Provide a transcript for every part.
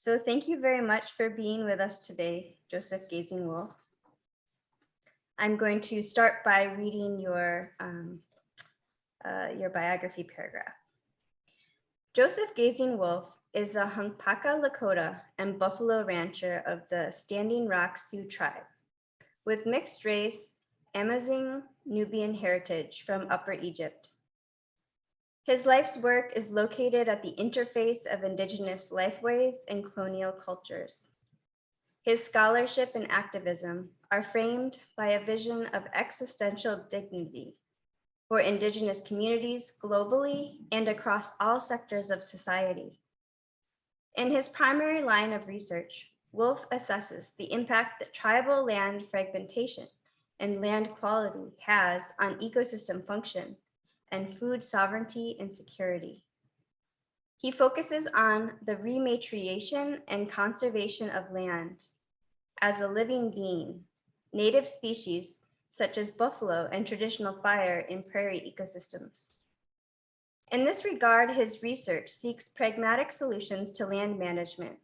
So thank you very much for being with us today, Joseph Gazing Wolf. I'm going to start by reading your biography paragraph. Joseph Gazing Wolf is a Hunkpapa Lakota and buffalo rancher of the Standing Rock Sioux Tribe, with mixed race Amazigh Nubian heritage from Upper Egypt. His life's work is located at the interface of Indigenous lifeways and colonial cultures. His scholarship and activism are framed by a vision of existential dignity for Indigenous communities globally and across all sectors of society. In his primary line of research, Wolf assesses the impact that tribal land fragmentation and land quality has on ecosystem function and food sovereignty and security. He focuses on the rematriation and conservation of land as a living being, native species such as buffalo and traditional fire in prairie ecosystems. In this regard, his research seeks pragmatic solutions to land management,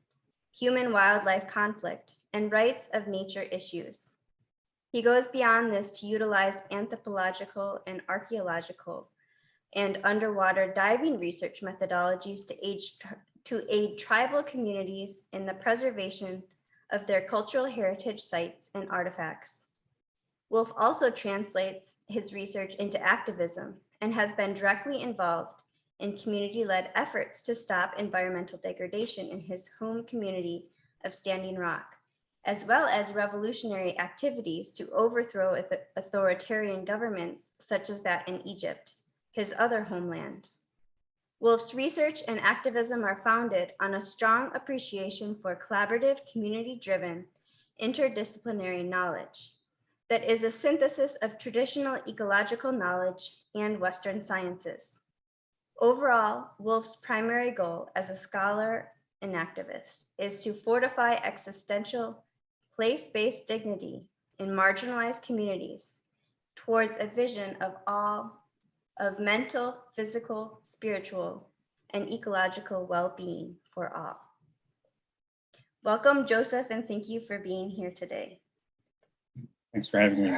human-wildlife conflict, and rights of nature issues. He goes beyond this to utilize anthropological and archaeological and underwater diving research methodologies to aid tribal communities in the preservation of their cultural heritage sites and artifacts. Wolf also translates his research into activism and has been directly involved in community-led efforts to stop environmental degradation in his home community of Standing Rock, as well as revolutionary activities to overthrow authoritarian governments such as that in Egypt, his other homeland. Wolf's research and activism are founded on a strong appreciation for collaborative, community-driven, interdisciplinary knowledge that is a synthesis of traditional ecological knowledge and Western sciences. Overall, Wolf's primary goal as a scholar and activist is to fortify existential, place-based dignity in marginalized communities towards a vision of mental, physical, spiritual, and ecological well-being for all. Welcome, Joseph, and thank you for being here today. Thanks for having me.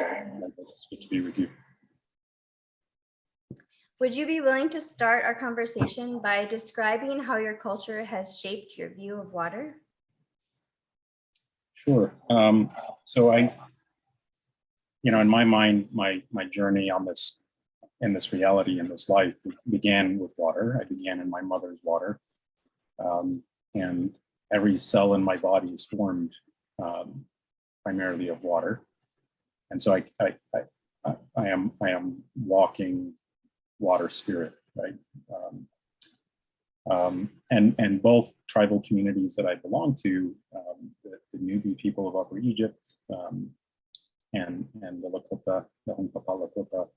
It's good to be with you. Would you be willing to start our conversation by describing how your culture has shaped your view of water? Sure. So in my mind, my journey on this, in this reality, in this life, began with water. I began in my mother's water, and every cell in my body is formed primarily of water. And so I am walking water spirit, right? And both tribal communities that I belong to, the Nubian people of Upper Egypt, and the Lakota, the Hunkpapa Lakota,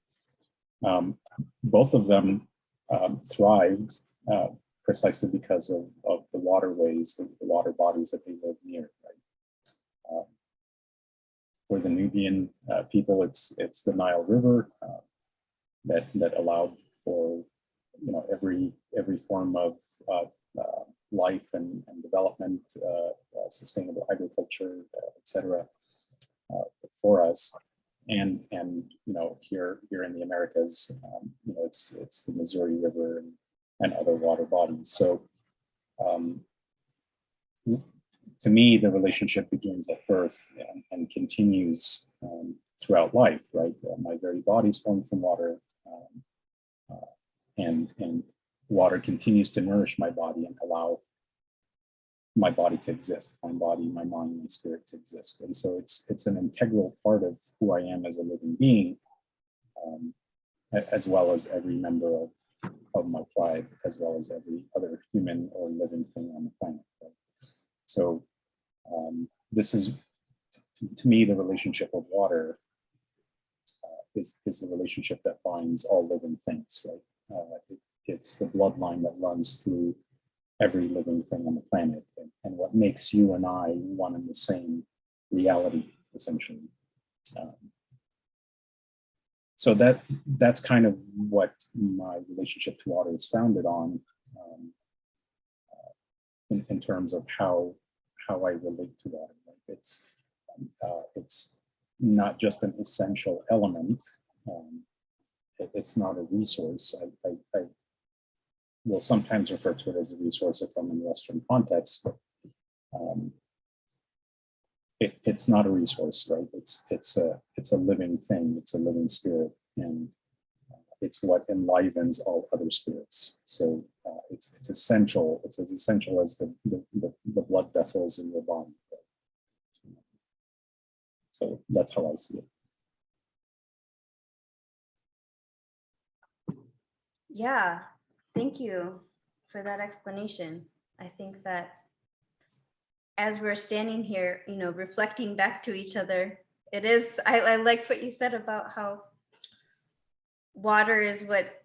both of them thrived precisely because of the waterways, the water bodies that they live near, right? For the Nubian people, it's the Nile River that allowed for every form of life and development, sustainable agriculture, etc. For us, and here in the Americas, it's the Missouri River and other water bodies. So to me, the relationship begins at birth and continues throughout life, right? My very body is formed from water, and water continues to nourish my body and allow my body to exist, my body, my mind, and spirit to exist. And so it's an integral part of who I am as a living being, as well as every member of my tribe, as well as every other human or living thing on the planet. Right? So this is, to me, the relationship of water is the relationship that binds all living things, right? It's the bloodline that runs through every living thing on the planet, and what makes you and I one and the same reality, essentially. So that's kind of what my relationship to water is founded on. in terms of how I relate to water. Like it's not just an essential element. It's not a resource. I will sometimes refer to it as a resource if I'm in Western context, but it's not a resource, right? It's a living thing. It's a living spirit, and it's what enlivens all other spirits. So it's essential. It's as essential as the blood vessels in your body. So that's how I see it. Yeah, thank you for that explanation. I think that as we're standing here, you know, reflecting back to each other, it is, I like what you said about how water is what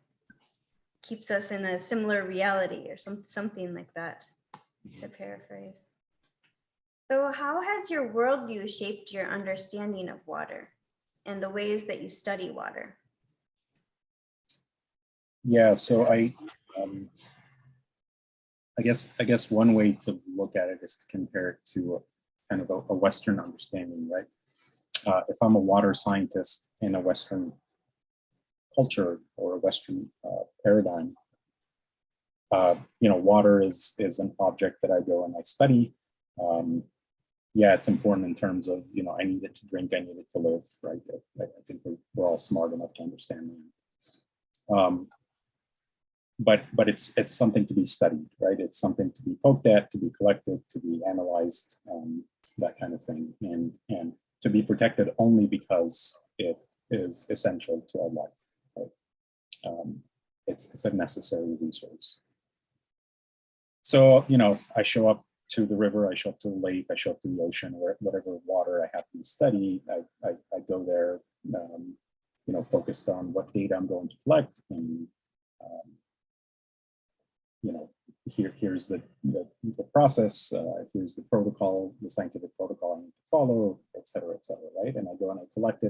keeps us in a similar reality, or something like that, to paraphrase. So how has your worldview shaped your understanding of water and the ways that you study water? Yeah, so I guess one way to look at it is to compare it to kind of a Western understanding, right? If I'm a water scientist in a Western culture or a Western paradigm, you know, water is an object that I go and I study. Yeah, it's important in terms of, you know, I need it to drink, I need it to live, right? I think we're all smart enough to understand that. But it's something to be studied, right? It's something to be poked at, to be collected, to be analyzed, that kind of thing, and to be protected only because it is essential to our life, right? It's a necessary resource. So, you know, I show up to the river, I show up to the lake, I show up to the ocean, or whatever water I happen to study. I go there, you know, focused on what data I'm going to collect, and you know, here's the process, here's the protocol, the scientific protocol I need to follow, et cetera, right? And I go and I collect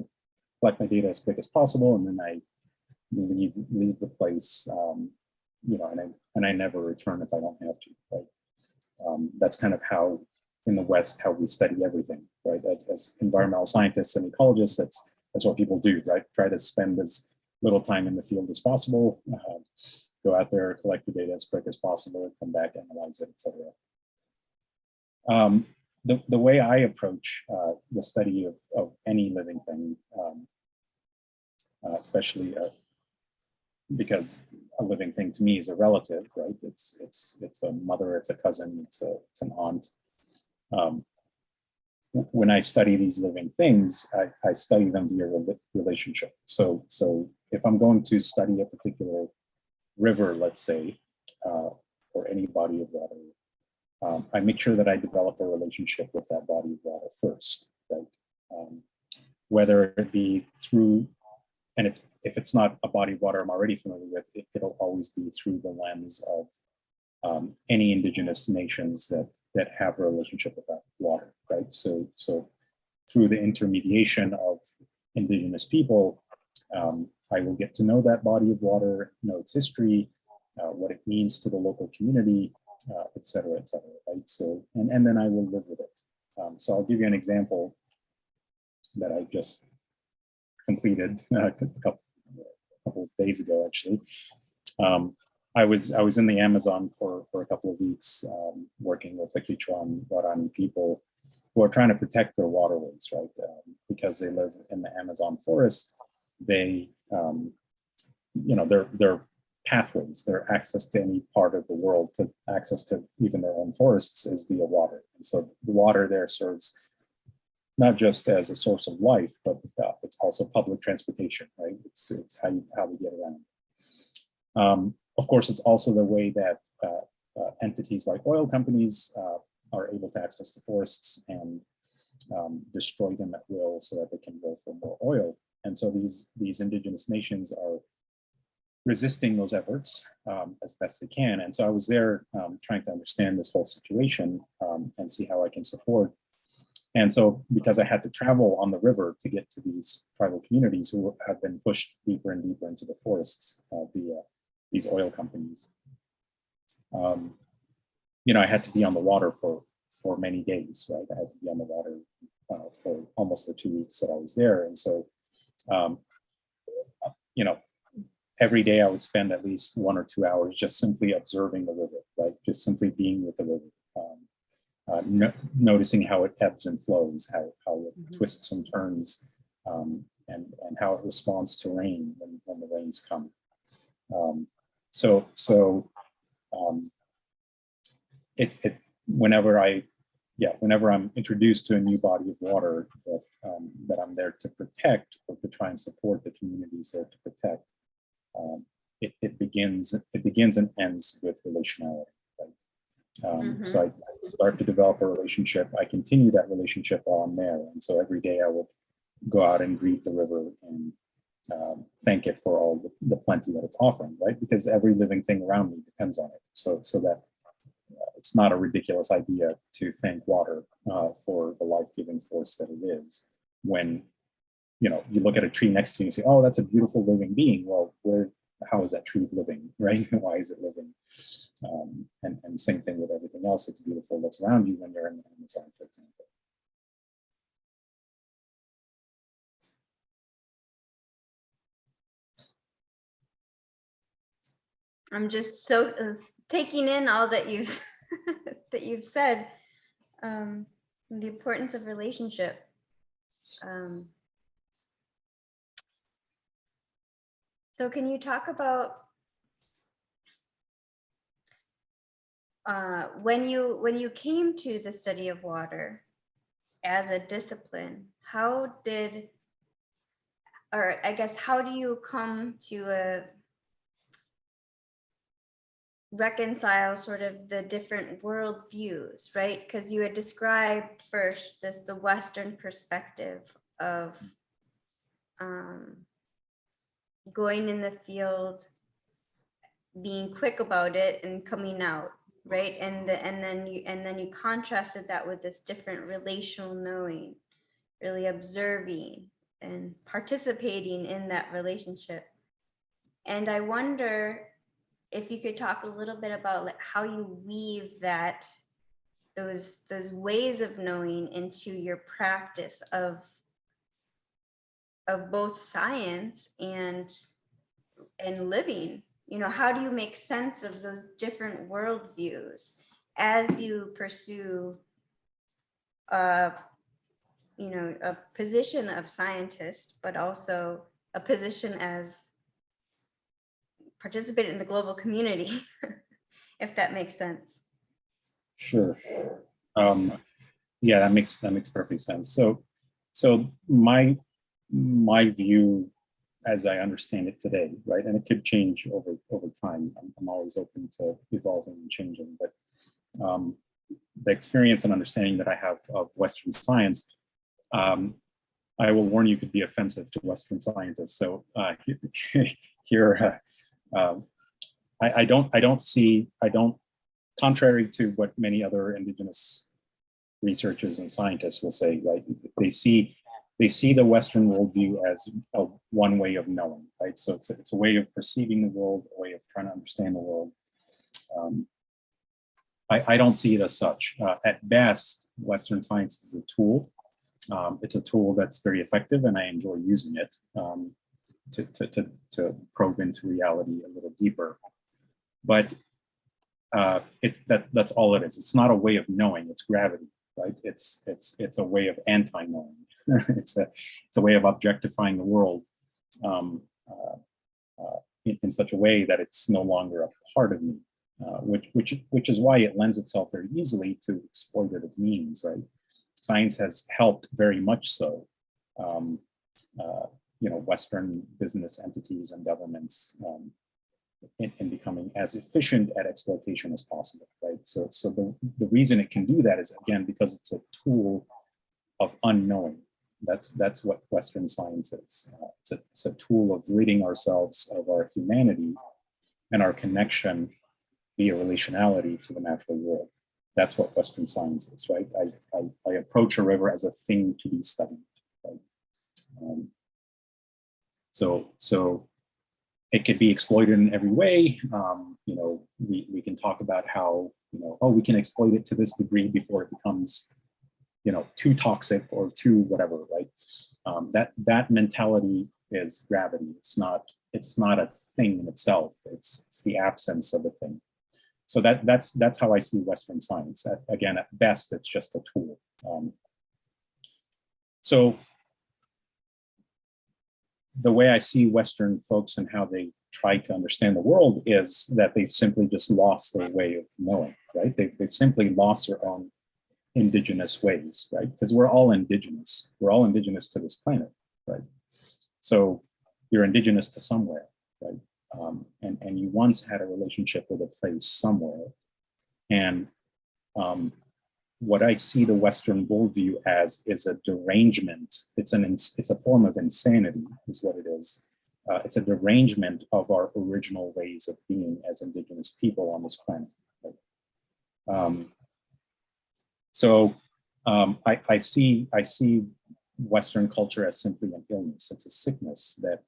my data as quick as possible, and then I leave the place, you know, and I never return if I don't have to, right? That's kind of how, in the West, how we study everything, right? As environmental scientists and ecologists, that's what people do, right? Try to spend as little time in the field as possible, go out there, collect the data as quick as possible, come back, analyze it, etc. The way I approach the study of any living thing, especially because a living thing to me is a relative, right? It's a mother, it's a cousin, it's an aunt. When I study these living things, I study them via relationship. So if I'm going to study a particular river, let's say, or any body of water, I make sure that I develop a relationship with that body of water first, right? Whether it be through, and if it's not a body of water I'm already familiar with, it'll always be through the lens of any indigenous nations that have a relationship with that water, right? So through the intermediation of indigenous people, I will get to know that body of water, know its history, what it means to the local community, et cetera, right? So, and then I will live with it. So I'll give you an example that I just completed a couple of days ago, actually. I was in the Amazon for a couple of weeks, working with the Quechua and Guarani people who are trying to protect their waterways, right? Because they live in the Amazon forest, they, you know, their pathways, their access to any part of the world, to access to even their own forests, is via water. And so the water there serves not just as a source of life, but it's also public transportation, right? It's how we get around. Of course, it's also the way that entities like oil companies are able to access the forests and destroy them at will so that they can go for more oil. And so these indigenous nations are resisting those efforts as best they can. And so I was there trying to understand this whole situation and see how I can support. And so because I had to travel on the river to get to these tribal communities who have been pushed deeper and deeper into the forests via these oil companies. I had to be on the water for many days, right? I had to be on the water for almost the 2 weeks that I was there. And so, every day I would spend at least 1 or 2 hours just simply observing the river, right? Just simply being with the river, noticing how it ebbs and flows, how it twists and turns, and how it responds to rain when the rains come. Whenever I'm introduced to a new body of water that I'm there to protect or to try and support the communities there to protect, it begins and ends with relationality. Right? So I start to develop a relationship. I continue that relationship while I'm there, and so every day I would go out and greet the river and thank it for all the plenty that it's offering, right? Because every living thing around me depends on it. So that it's not a ridiculous idea to thank water for the life-giving force that it is. When you look at a tree next to you and say, "Oh, that's a beautiful living being." Well, how is that tree living, right? Why is it living? And same thing with everything else that's beautiful that's around you when you're in the Amazon, for example. I'm just so taking in all that you've that you've said, the importance of relationship. So can you talk about when you came to the study of water as a discipline, how do you come to reconcile sort of the different world views, right? Because you had described first the Western perspective of going in the field, being quick about it and coming out, right? And then you contrasted that with this different relational knowing, really observing and participating in that relationship. And I wonder if you could talk a little bit about how you weave those ways of knowing into your practice of both science and living. How do you make sense of those different worldviews as you pursue a position of scientist, but also a position as participant in the global community, if that makes sense? Sure. Yeah, that makes perfect sense. So my view, as I understand it today, right, and it could change over time. I'm always open to evolving and changing, but the experience and understanding that I have of Western science, I will warn you, could be offensive to Western scientists. So here, I don't, contrary to what many other Indigenous researchers and scientists will say, right? They see the Western worldview as one way of knowing, right? So it's a way of perceiving the world, a way of trying to understand the world. I don't see it as such. At best, Western science is a tool. It's a tool that's very effective, and I enjoy using it to probe into reality a little deeper. But that's all it is. It's not a way of knowing. It's gravity, right? It's a way of anti-knowing. It's a way of objectifying the world in such a way that it's no longer a part of me, which is why it lends itself very easily to exploitative means, right? Science has helped very much so, Western business entities and governments in becoming as efficient at exploitation as possible, right? So the reason it can do that is, again, because it's a tool of unknowing. That's what Western science is. It's a tool of ridding ourselves of our humanity and our connection via relationality to the natural world. That's what Western science is, right? I approach a river as a thing to be studied, right? So it could be exploited in every way. We can talk about how you know, oh, we can exploit it to this degree before it becomes, you know, too toxic or too whatever, right? That mentality is gravity. It's not a thing in itself. It's the absence of a thing. So that's how I see Western science. Again, at best, it's just a tool. So the way I see Western folks and how they try to understand the world is that they've simply just lost their way of knowing, right? They've simply lost their own indigenous ways, right? Because we're all indigenous. We're all indigenous to this planet, right? So you're indigenous to somewhere, right? And you once had a relationship with a place somewhere. And what I see the Western worldview as is a derangement. It's a form of insanity, is what it is. It's a derangement of our original ways of being as indigenous people on this planet. Right? I see Western culture as simply an illness. It's a sickness that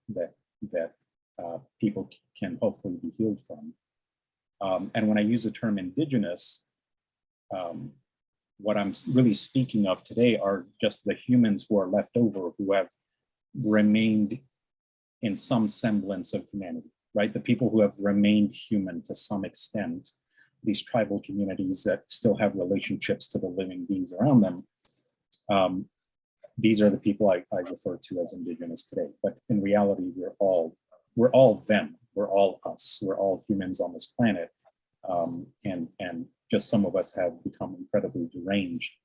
people can hopefully be healed from. And when I use the term indigenous, what I'm really speaking of today are just the humans who are left over, who have remained in some semblance of humanity, right? The people who have remained human to some extent, these tribal communities that still have relationships to the living beings around them. These are the people I refer to as indigenous today. But in reality, we're all them. We're all us. We're all humans on this planet. And just some of us have become incredibly deranged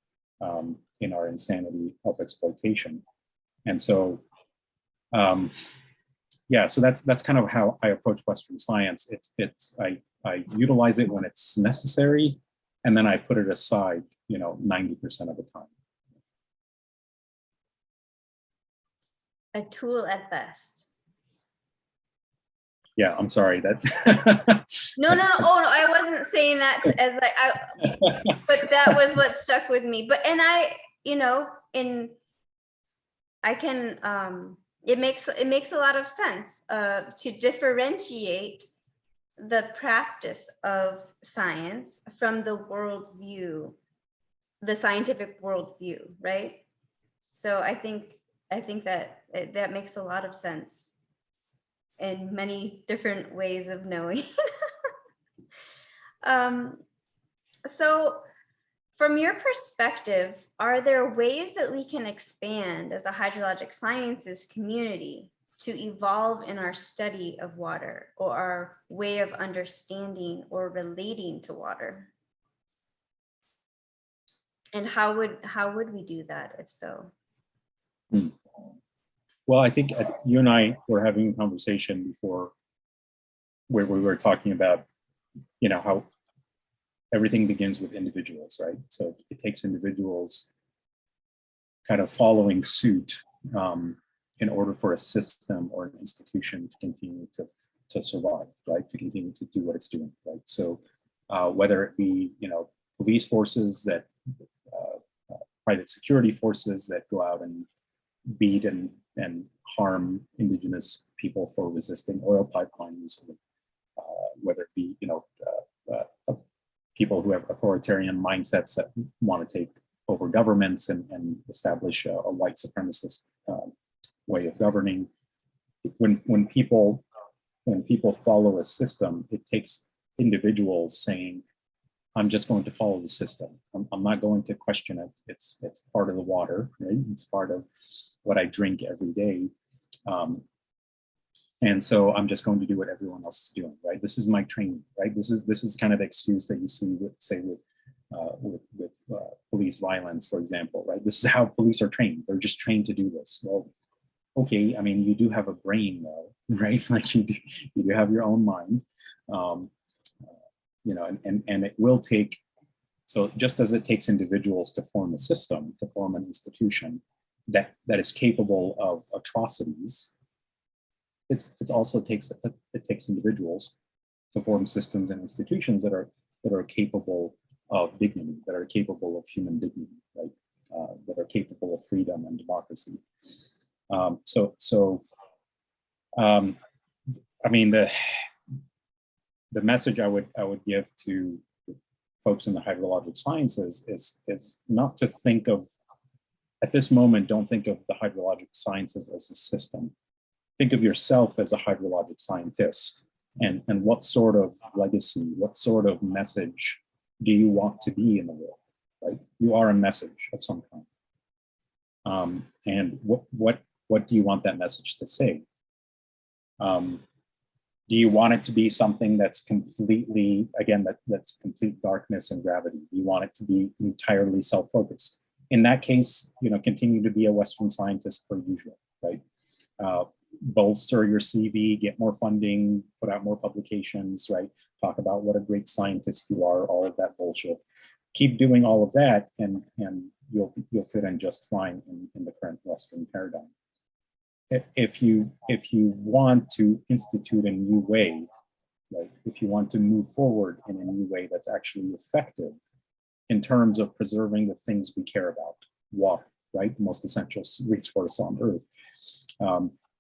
in our insanity of exploitation. And so, yeah, so that's kind of how I approach Western science. I utilize it when it's necessary, and then I put it aside, 90% of the time. A tool at best. Yeah, I'm sorry that. No. Oh no, I wasn't saying that as like but that was what stuck with me. But and it makes a lot of sense to differentiate the practice of science from the worldview, the scientific worldview, right? So I think that makes a lot of sense in many different ways of knowing. So from your perspective, are there ways that we can expand as a hydrologic sciences community to evolve in our study of water or our way of understanding or relating to water? And how would we do that if so? Well, I think you and I were having a conversation before where we were talking about, how everything begins with individuals, right? So it takes individuals kind of following suit in order for a system or an institution to continue to survive, right? To continue to do what it's doing, right? So whether it be, police forces that, private security forces that go out and beat and harm indigenous people for resisting oil pipelines, whether it be, people who have authoritarian mindsets that want to take over governments and establish a white supremacist way of governing. When people follow a system, it takes individuals saying, I'm just going to follow the system. I'm not going to question it. It's part of the water, right? It's part of what I drink every day. And so I'm just going to do what everyone else is doing, right? This is my training, right? This is kind of the excuse that you see with police violence, for example, right? This is how police are trained. They're just trained to do this. Well, okay, I mean, you do have a brain though, right? Like you do have your own mind, and it will take, so just as it takes individuals to form a system, to form an institution that is capable of atrocities, it also takes individuals to form systems and institutions that are capable of dignity, that are capable of human dignity, right? That are capable of freedom and democracy. I mean, the message I would give to folks in the hydrologic sciences is not to think of, at this moment, don't think of the hydrologic sciences as a system. Think of yourself as a hydrologic scientist, and what sort of legacy, what sort of message do you want to be in the world, right? You are a message of some kind. And what do you want that message to say? Do you want it to be something that's completely, again, that's complete darkness and gravity? Do you want it to be entirely self-focused? In that case, continue to be a Western scientist per usual, right? Bolster your CV, get more funding, put out more publications, right? Talk about what a great scientist you are, all of that bullshit. Keep doing all of that, and you'll fit in just fine in the current Western paradigm. If you want to institute a new way, right? If you want to move forward in a new way that's actually effective in terms of preserving the things we care about, water, right? The most essential resource on Earth.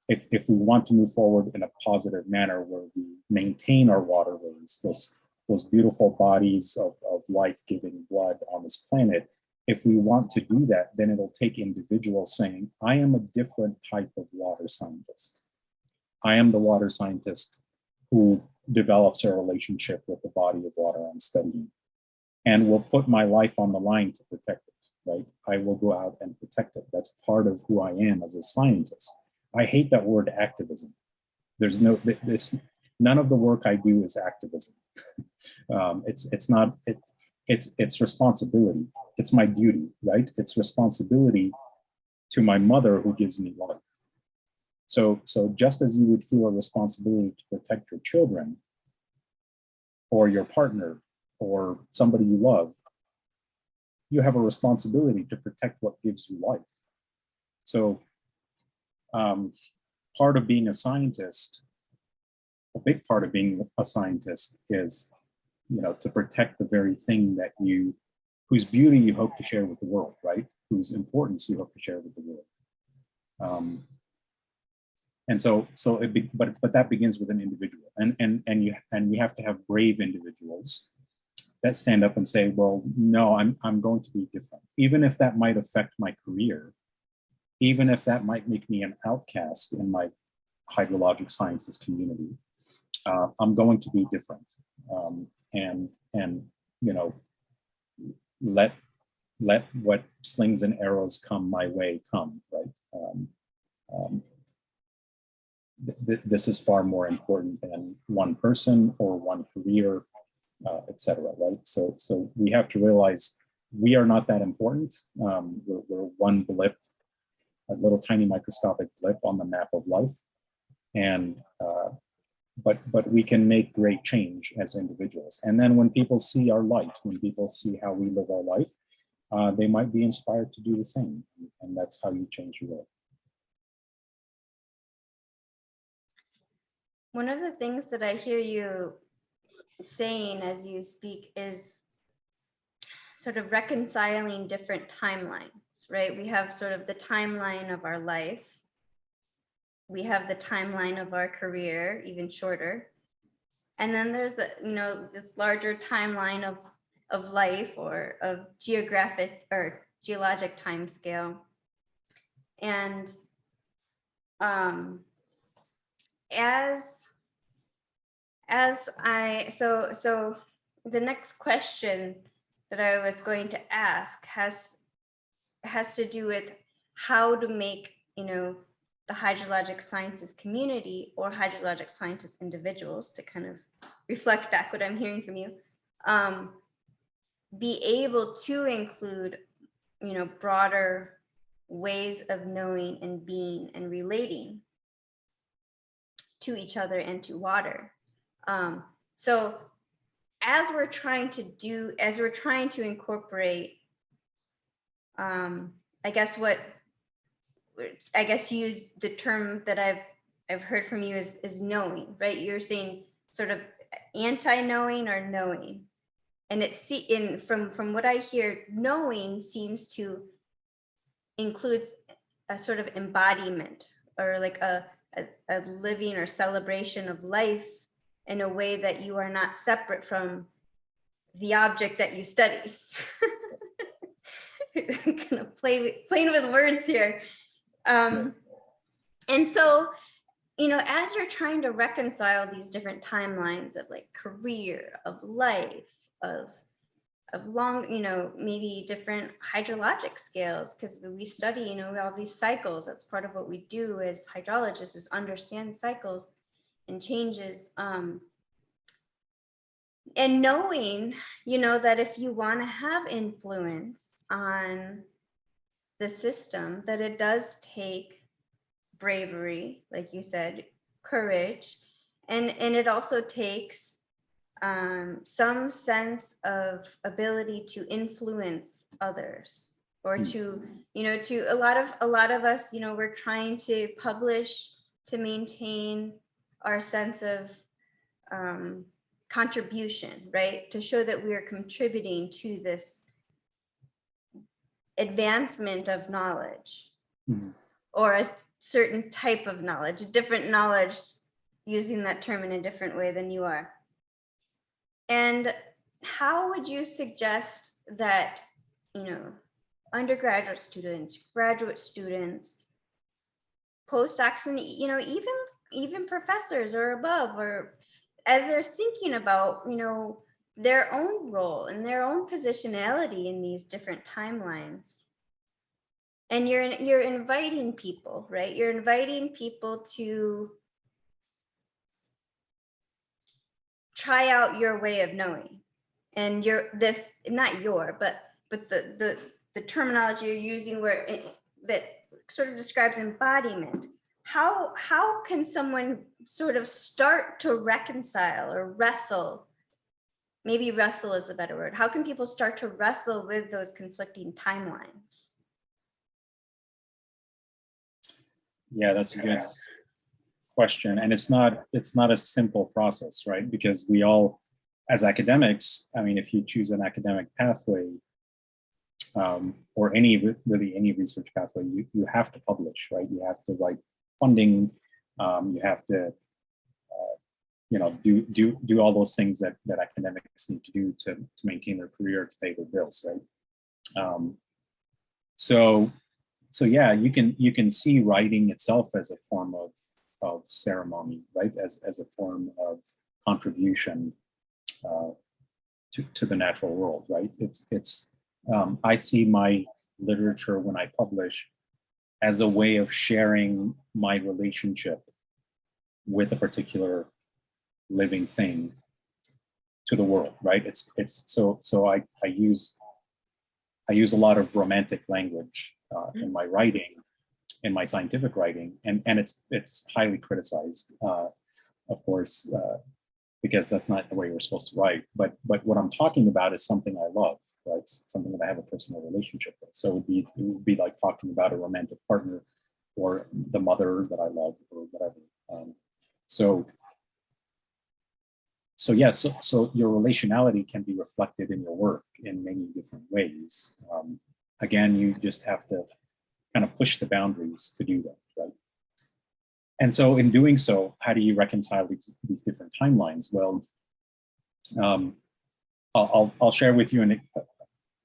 If we want to move forward in a positive manner where we maintain our waterways, those beautiful bodies of life-giving blood on this planet, if we want to do that, then it'll take individuals saying, I am a different type of water scientist. I am the water scientist who develops a relationship with the body of water I'm studying, and will put my life on the line to protect it, right? I will go out and protect it. That's part of who I am as a scientist. I hate that word activism. There's none of the work I do is activism. It's responsibility. It's my duty, right? It's responsibility to my mother who gives me life. So just as you would feel a responsibility to protect your children or your partner or somebody you love, you have a responsibility to protect what gives you life. So part of being a scientist, a big part of being a scientist is, to protect the very thing that whose beauty you hope to share with the world, right? Whose importance you hope to share with the world. But that begins with an individual, and we have to have brave individuals that stand up and say, well, no, I'm going to be different, even if that might affect my career, even if that might make me an outcast in my hydrologic sciences community. I'm going to be different, and let what slings and arrows come my way come, right? This is far more important than one person or one career, etc. Right? So we have to realize we are not that important. We're one blip, a little tiny microscopic blip on the map of life, and but we can make great change as individuals. And then when people see our light, when people see how we live our life, they might be inspired to do the same, and that's how you change your world. One of the things that I hear you saying as you speak is sort of reconciling different timelines, right? We have sort of the timeline of our life. We have the timeline of our career, even shorter. And then there's the, this larger timeline of life, or of geographic or geologic time scale. And so the next question that I was going to ask has to do with how to make, the hydrologic sciences community or hydrologic scientist individuals, to kind of reflect back what I'm hearing from you, be able to include, broader ways of knowing and being and relating to each other and to water. So as we're trying to incorporate, I guess to use the term that I've heard from you is knowing, right? You're saying sort of anti-knowing or knowing. And from what I hear, knowing seems to include a sort of embodiment, or like a living or celebration of life in a way that you are not separate from the object that you study. Kind of playing with words here. And so, you know, as you're trying to reconcile these different timelines of like career, of life, of long, you know, maybe different hydrologic scales, because we study, you know, all these cycles. That's part of what we do as hydrologists, is understand cycles and changes. And knowing, you know, that if you want to have influence on the system, that it does take bravery, like you said, courage, and it also takes some sense of ability to influence others, or to, you know, to a lot of us, you know, we're trying to publish to maintain our sense of contribution, right? To show that we are contributing to this advancement of knowledge, or a certain type of knowledge, a different knowledge, using that term in a different way than you are. And how would you suggest that, you know, undergraduate students, graduate students, postdocs, and, you know, even professors or above, or as they're thinking about, you know, their own role and their own positionality in these different timelines? And you're inviting people, right? You're inviting people to try out your way of knowing, and the terminology you're using, that sort of describes embodiment. How can someone sort of start to reconcile or wrestle? Maybe wrestle is a better word. How can people start to wrestle with those conflicting timelines? Yeah, that's a good question. And it's not a simple process, right? Because we all, as academics, I mean, if you choose an academic pathway, or any research pathway, you have to publish, right? You have to write funding, you have to you know, do all those things that academics need to do to maintain their career, to pay their bills, right? So yeah, you can see writing itself as a form of ceremony, right? As a form of contribution to the natural world, right? I see my literature, when I publish, as a way of sharing my relationship with a particular living thing to the world, right? So I use a lot of romantic language in my writing, in my scientific writing, and it's highly criticized, of course, because that's not the way we're supposed to write. But what I'm talking about is something I love, right? It's something that I have a personal relationship with. So it would be like talking about a romantic partner, or the mother that I love, or whatever. So your relationality can be reflected in your work in many different ways. Again, you just have to kind of push the boundaries to do that, right? And so in doing so, how do you reconcile these different timelines? Well, I'll share with you an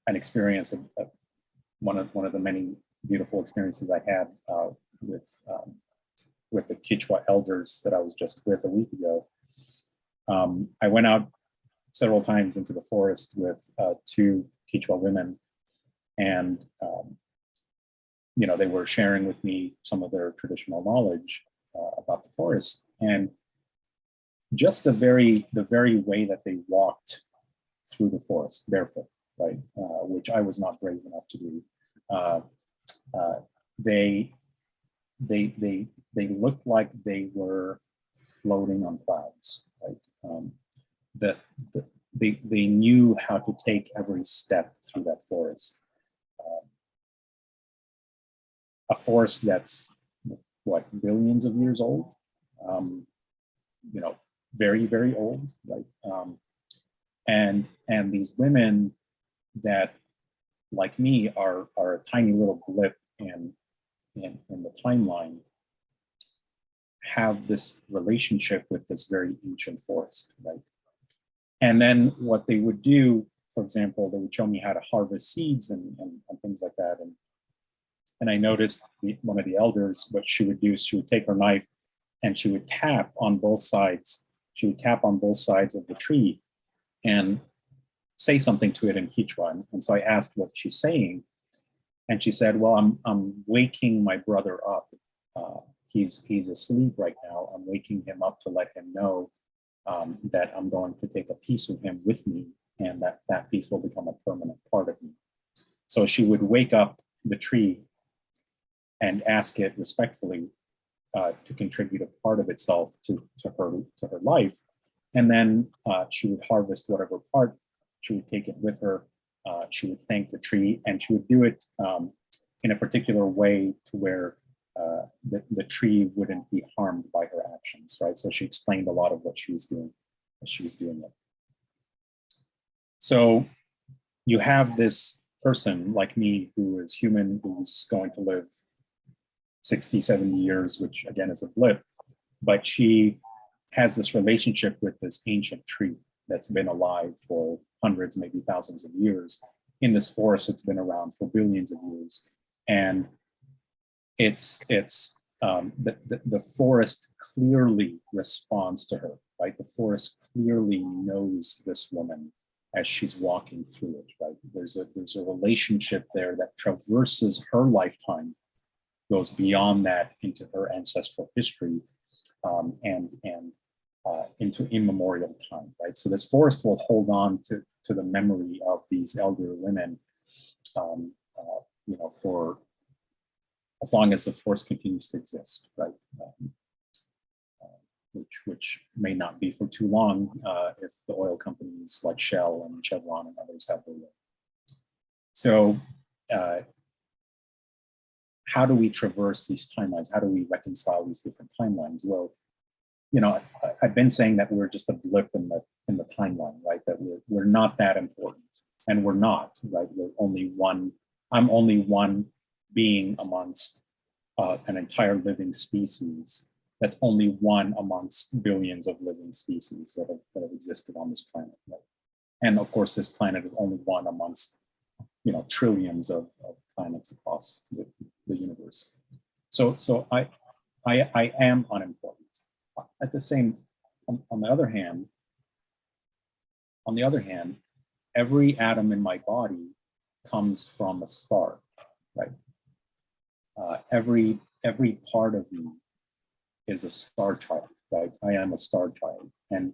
experience of one of the many beautiful experiences I had with the Quechua elders that I was just with a week ago. I went out several times into the forest with two Quechua women, and you know, they were sharing with me some of their traditional knowledge about the forest, and just the very way that they walked through the forest barefoot, right, which I was not brave enough to do. They looked like they were floating on clouds, right? They knew how to take every step through that forest. A forest that's, what, billions of years old, you know, very, very old, right? And these women that, like me, are a tiny little blip in the timeline, have this relationship with this very ancient forest, right? And then what they would do, for example, they would show me how to harvest seeds and things like that. And I noticed one of the elders, what she would do is she would take her knife and she would tap on both sides. She would tap on both sides of the tree and say something to it in Quechua. And so I asked what she's saying. And she said, well, I'm waking my brother up. He's asleep right now. I'm waking him up to let him know that I'm going to take a piece of him with me, and that piece will become a permanent part of me. So she would wake up the tree and ask it respectfully to contribute a part of itself to her life. And then she would harvest whatever part, she would take it with her, she would thank the tree, and she would do it in a particular way to where the tree wouldn't be harmed by her actions, right? So she explained a lot of what she was doing as she was doing it. So you have this person like me who is human, who's going to live 60, 70 years, which again is a blip, but she has this relationship with this ancient tree that's been alive for hundreds, maybe thousands of years. In this forest, it's been around for billions of years. And the forest clearly responds to her, right? The forest clearly knows this woman as she's walking through it, right? There's a relationship there that traverses her lifetime, goes beyond that into her ancestral history, and into immemorial time, right? So this forest will hold on to the memory of these elder women, for as long as the forest continues to exist, right? Which may not be for too long if the oil companies like Shell and Chevron and others have their way. So how do we traverse these timelines? How do we reconcile these different timelines? Well, I've been saying that we're just a blip in the timeline, right? That we're not that important, and we're not, right? I'm only one being amongst an entire living species. That's only one amongst billions of living species that have existed on this planet, right? And of course, this planet is only one amongst trillions of planets across the universe. So I am unimportant. At the same, on the other hand, every atom in my body comes from a star, right? Every part of me is a star child, right? I am a star child, and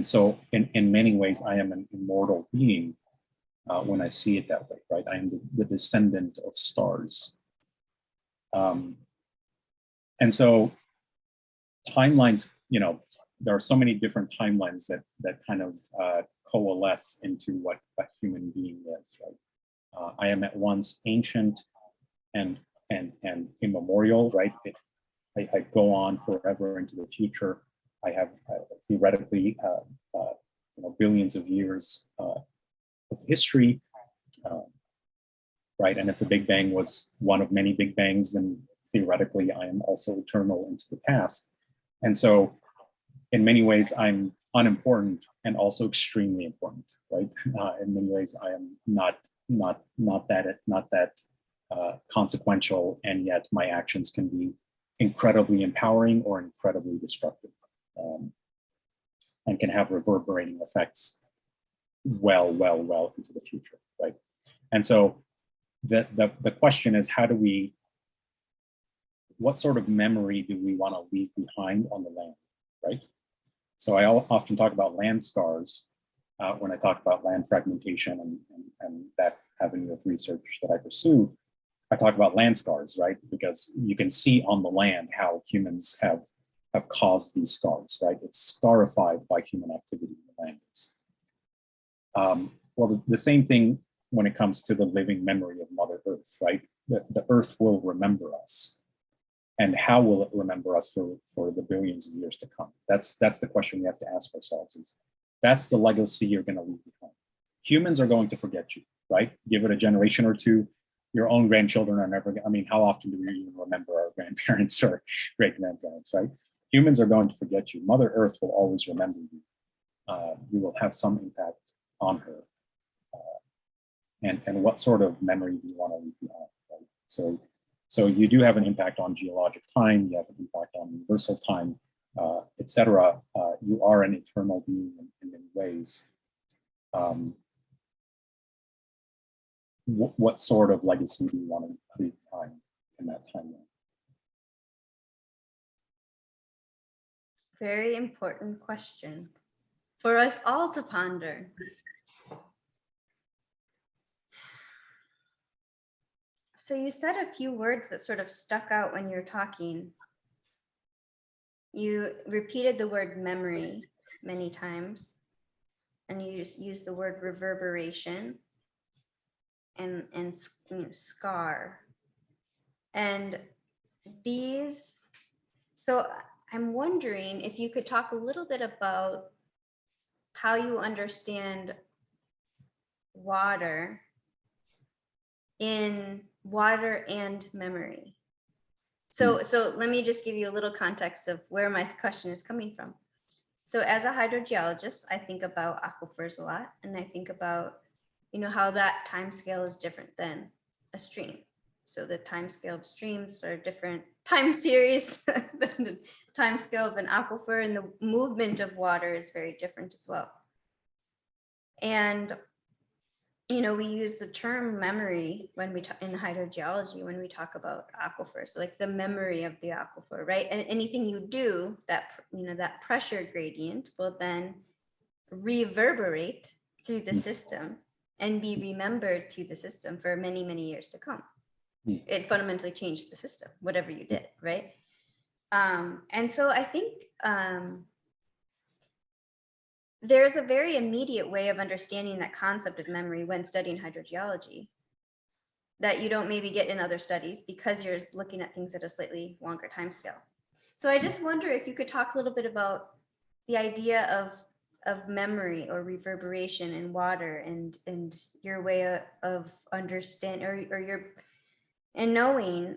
so in many ways I am an immortal being when I see it that way, right? I am the descendant of stars, and so timelines, there are so many different timelines that kind of coalesce into what a human being is, right? I am at once ancient and immemorial, right? I go on forever into the future. I have theoretically, billions of years of history, right? And if the Big Bang was one of many Big Bangs, then theoretically I am also eternal into the past. And so in many ways, I'm unimportant and also extremely important, right? In many ways, I am not that consequential, and yet my actions can be incredibly empowering or incredibly destructive, and can have reverberating effects well into the future, right? And so the question is, what sort of memory do we want to leave behind on the land, right? So I often talk about land scars when I talk about land fragmentation and that avenue of research that I pursue. I talk about land scars, right? Because you can see on the land how humans have caused these scars, right? It's scarified by human activity in the land. Well, the same thing when it comes to the living memory of Mother Earth, right? The Earth will remember us. And how will it remember us for the billions of years to come? That's the question we have to ask ourselves. That's the legacy you're going to leave behind. Humans are going to forget you, right? Give it a generation or two. Your own grandchildren are never, how often do we even remember our grandparents or great grandparents, right? Humans are going to forget you. Mother Earth will always remember you. you will have some impact on her. And what sort of memory do you want to leave behind, right? So you do have an impact on geologic time, you have an impact on universal time, etc. You are an eternal being in many ways. What sort of legacy do you want to leave behind in that timeline? Very important question for us all to ponder. So you said a few words that sort of stuck out when you're talking. You repeated the word memory many times, and you used the word reverberation and scar. And these, so I'm wondering if you could talk a little bit about how you understand water in water and memory. So let me just give you a little context of where my question is coming from. So as a hydrogeologist, I think about aquifers a lot, and I think about, how that time scale is different than a stream. So the time scale of streams are different time series than the time scale of an aquifer, and the movement of water is very different as well. And we use the term memory when we talk in hydrogeology, when we talk about aquifers, like the memory of the aquifer, right? And anything you do, that that pressure gradient will then reverberate through the system and be remembered to the system for many, many years to come. It fundamentally changed the system, whatever you did, right? And so I think there's a very immediate way of understanding that concept of memory when studying hydrogeology that you don't maybe get in other studies because you're looking at things at a slightly longer time scale. So I just wonder if you could talk a little bit about the idea of memory or reverberation in water and your way of understand or your and knowing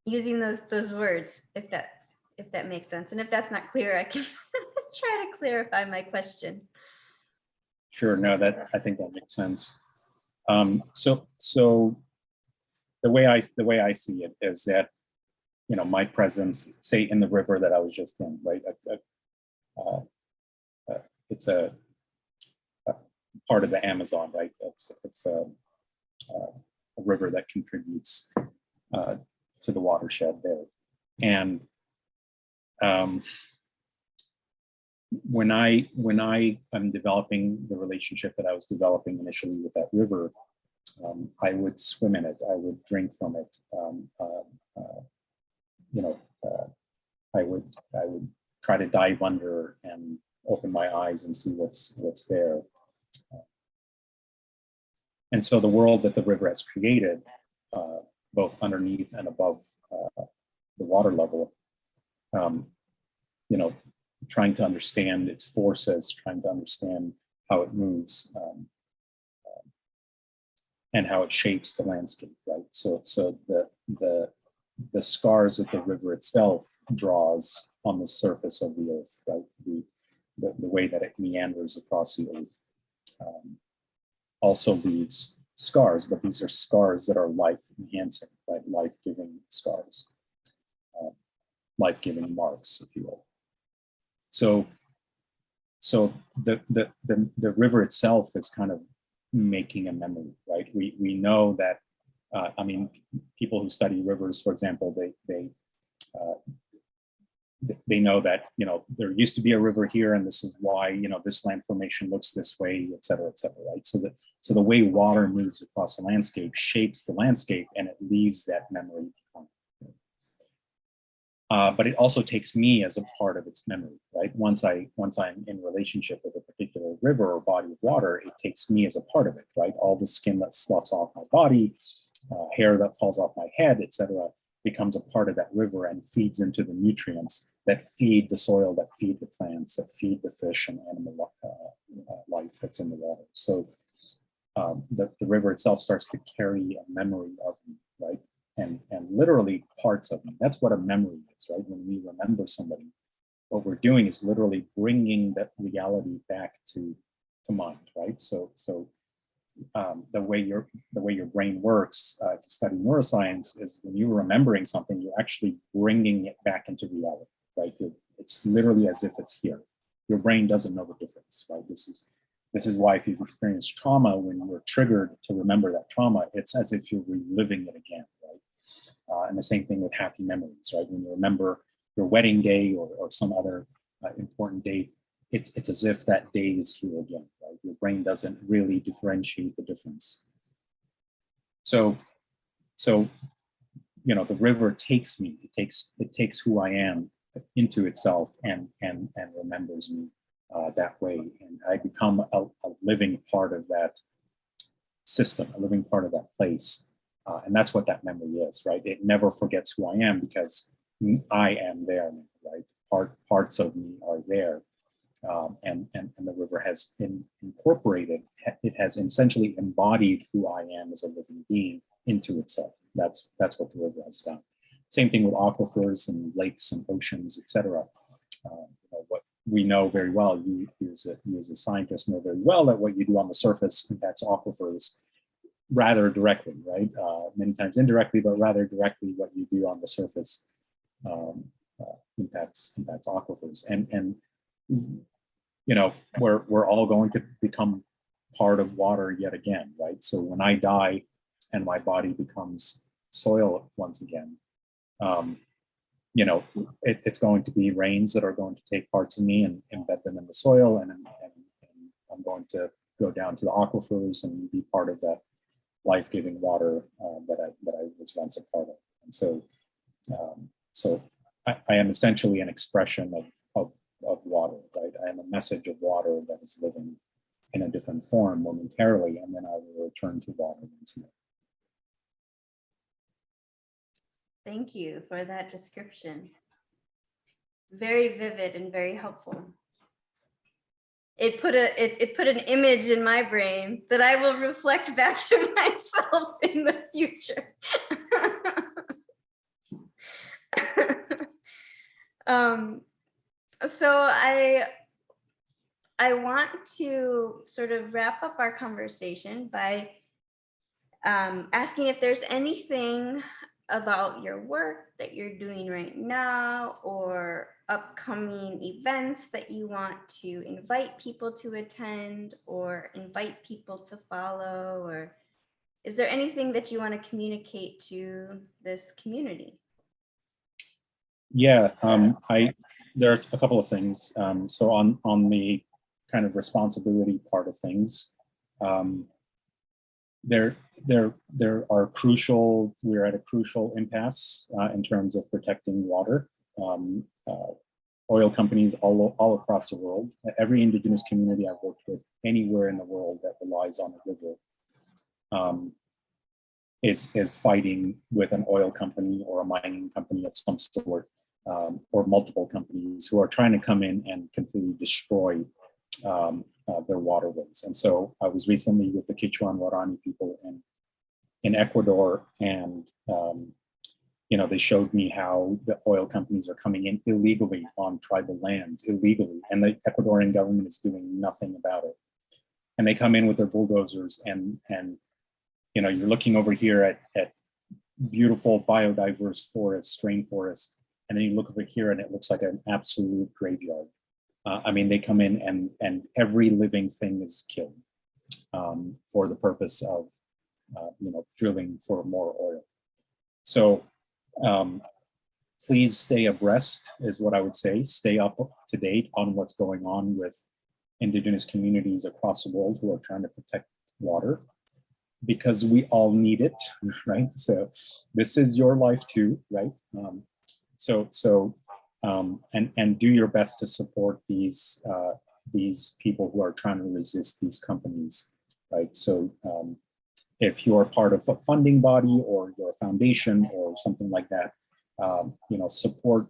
using those words, if that makes sense. And if that's not clear, I can try to clarify my question. Sure, no, I think that makes sense. So the way I see it is that, my presence, say in the river that I was just in, right? It's a part of the Amazon, right? It's a river that contributes to the watershed there. And when I am developing the relationship that I was developing initially with that river, I would swim in it. I would drink from it. I would try to dive under and open my eyes and see what's there. And so the world that the river has created, both underneath and above the water level, trying to understand its forces, trying to understand how it moves, and how it shapes the landscape, right? So the scars that the river itself draws on the surface of the earth, right? The way that it meanders across the earth also leaves scars, but these are scars that are life-enhancing, right? Life-giving scars, life-giving marks, if you will. So the river itself is kind of making a memory, right? We know that, people who study rivers, for example, they know that, there used to be a river here, and this is why, this land formation looks this way, et cetera, right? So the way water moves across the landscape shapes the landscape, and it leaves that memory behind. But it also takes me as a part of its memory, right? Once I'm in relationship with a particular river or body of water, it takes me as a part of it, right? All the skin that sloughs off my body, hair that falls off my head, etc., becomes a part of that river and feeds into the nutrients that feed the soil, that feed the plants, that feed the fish and animal life that's in the water. So the river itself starts to carry a memory of me, right? And literally parts of me. That's what a memory is, right? When we remember somebody, what we're doing is literally bringing that reality back to mind, right? So the way your brain works, if you study neuroscience, is when you're remembering something, you're actually bringing it back into reality, right? It's literally as if it's here. Your brain doesn't know the difference, right? This is why if you've experienced trauma, when you're triggered to remember that trauma, it's as if you're reliving it again, right? And the same thing with happy memories, right? When you remember your wedding day or some other important date, it's as if that day is here again, right? Your brain doesn't really differentiate the difference. So the river takes me, it takes who I am into itself and remembers me that way. And I become a living part of that system, a living part of that place. And that's what that memory is, right? It never forgets who I am because I am there, right? Parts of me are there. And the river has incorporated, it has essentially embodied who I am as a living being into itself. That's what the river has done. Same thing with aquifers and lakes and oceans, etc. What we know very well, you as a scientist know very well that what you do on the surface impacts aquifers rather directly, right? Many times indirectly, but rather directly what you do on the surface impacts aquifers. And we're all going to become part of water yet again, right? So when I die and my body becomes soil once again, it's going to be rains that are going to take parts of me and embed them in the soil, and I'm going to go down to the aquifers and be part of that life-giving water that I was once a part of. And so I am essentially an expression of water, right? I am a message of water that is living in a different form momentarily, and then I will return to water once more. Thank you for that description. Very vivid and very helpful. It put an image in my brain that I will reflect back to myself in the future. So I want to sort of wrap up our conversation by asking if there's anything about your work that you're doing right now or upcoming events that you want to invite people to attend or invite people to follow, or is there anything that you want to communicate to this community? Yeah, there are a couple of things. So on the kind of responsibility part of things, there are crucial, we're at a crucial impasse in terms of protecting water. Oil companies all across the world, every indigenous community I've worked with anywhere in the world that relies on the river is fighting with an oil company or a mining company of some sort, or multiple companies who are trying to come in and completely destroy their waterways. And so I was recently with the Quechua and Guarani people in Ecuador, and they showed me how the oil companies are coming in illegally on tribal lands, illegally, and the Ecuadorian government is doing nothing about it. And they come in with their bulldozers, and you're looking over here at beautiful biodiverse forest, rainforest, and then you look over here and it looks like an absolute graveyard. They come in and every living thing is killed for the purpose of drilling for more oil. So please stay abreast is what I would say. Stay up to date on what's going on with indigenous communities across the world who are trying to protect water, because we all need it, right? So this is your life too, right? And do your best to support these people who are trying to resist these companies, right? So if you're part of a funding body or you're a foundation or something like that, support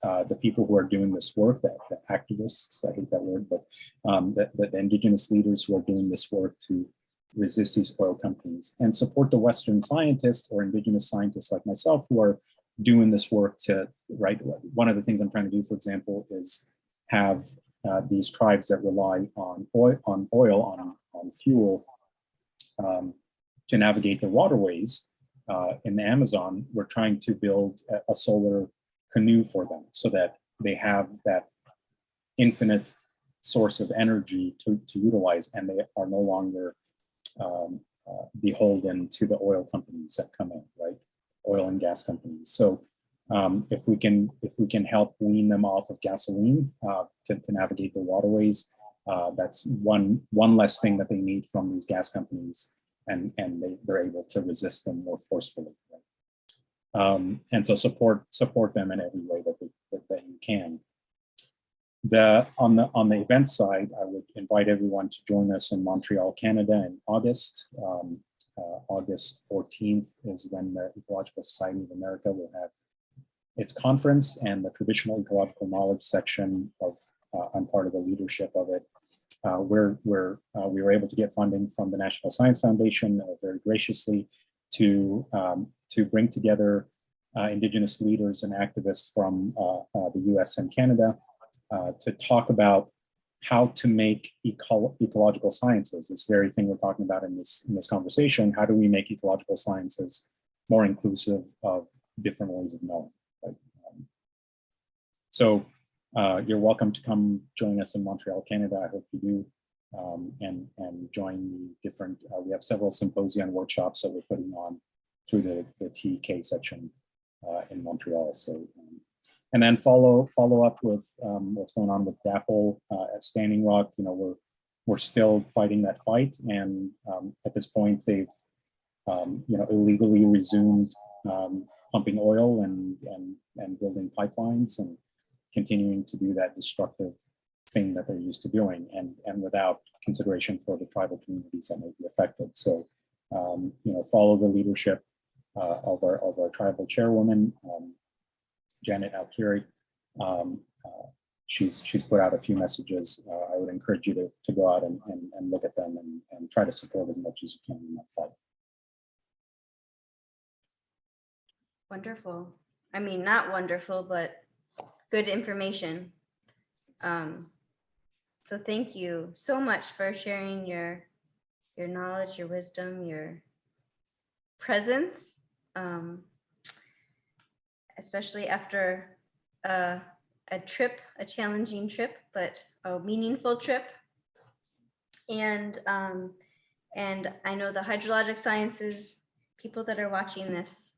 the people who are doing this work, the activists, I hate that word, but the indigenous leaders who are doing this work to resist these oil companies, and support the Western scientists or indigenous scientists like myself who are doing this work to, right, one of the things I'm trying to do, for example, is have these tribes that rely on oil, on fuel to navigate the waterways in the Amazon. We're trying to build a solar canoe for them so that they have that infinite source of energy to utilize, and they are no longer beholden to the oil companies that come in, right? Oil and gas companies. So if we can help wean them off of gasoline to navigate the waterways, that's one less thing that they need from these gas companies, and they're able to resist them more forcefully. Right? And so support them in every way that you can. On the event side, I would invite everyone to join us in Montreal, Canada in August. August 14th is when the Ecological Society of America will have its conference, and the Traditional Ecological Knowledge section of, I'm part of the leadership of it. We were able to get funding from the National Science Foundation very graciously to bring together Indigenous leaders and activists from the US and Canada to talk about how to make ecological sciences, this very thing we're talking about in this conversation. How do we make ecological sciences more inclusive of different ways of knowing? Right? So you're welcome to come join us in Montreal, Canada. I hope you do, and join the different. We have several symposia and workshops that we're putting on through the TEK section in Montreal. So. And then follow up with what's going on with DAPL at Standing Rock. You know, we're still fighting that fight, and at this point they've illegally resumed pumping oil and building pipelines and continuing to do that destructive thing that they're used to doing, and without consideration for the tribal communities that may be affected. So follow the leadership of our tribal chairwoman. Janet Alkiri. She's put out a few messages. I would encourage you to go out and look at them and try to support as much as you can in that fight. Wonderful. I mean, not wonderful, but good information. So thank you so much for sharing your knowledge, your wisdom, your presence. Especially after a challenging trip, but a meaningful trip. And I know the hydrologic sciences people that are watching this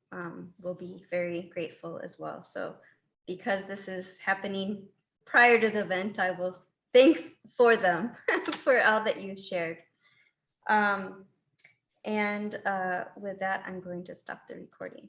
will be very grateful as well. So because this is happening prior to the event, I will thank for them for all that you've shared. And with that, I'm going to stop the recording.